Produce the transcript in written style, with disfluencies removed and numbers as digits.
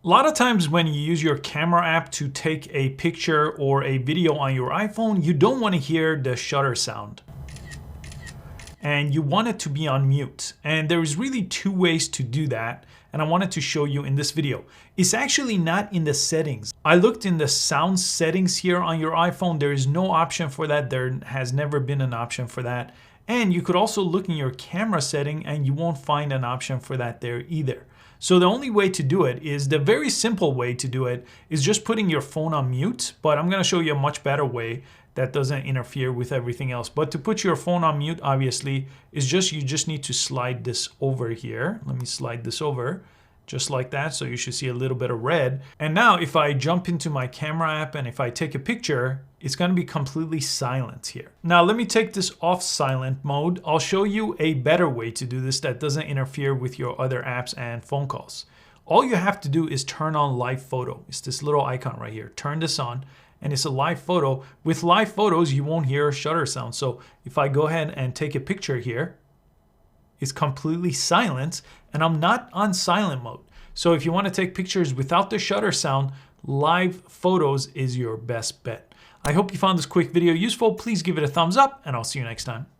A lot of times when you use your camera app to take a picture or a video on your iPhone, you don't want to hear the shutter sound. And you want it to be on mute. And there's really two ways to do that. And I wanted to show you in this video. It's actually not in the settings. I looked in the sound settings here on your iPhone. There is no option for that. There has never been an option for that. And you could also look in your camera setting and you won't find an option for that there either. So the only way to do it is, the very simple way to do it is just putting your phone on mute, but I'm gonna show you a much better way that doesn't interfere with everything else. But to put your phone on mute, obviously, is you just need to slide this over here. Let me slide this over. Just like that, so you should see a little bit of red. And now if I jump into my camera app and if I take a picture, it's gonna be completely silent here. Now let me take this off silent mode. I'll show you a better way to do this that doesn't interfere with your other apps and phone calls. All you have to do is turn on live photo. It's this little icon right here. Turn this on and it's a live photo. With live photos, you won't hear a shutter sound. So if I go ahead and take a picture here, it's completely silent and I'm not on silent mode. So if you want to take pictures without the shutter sound, live photos is your best bet. I hope you found this quick video useful. Please give it a thumbs up and I'll see you next time.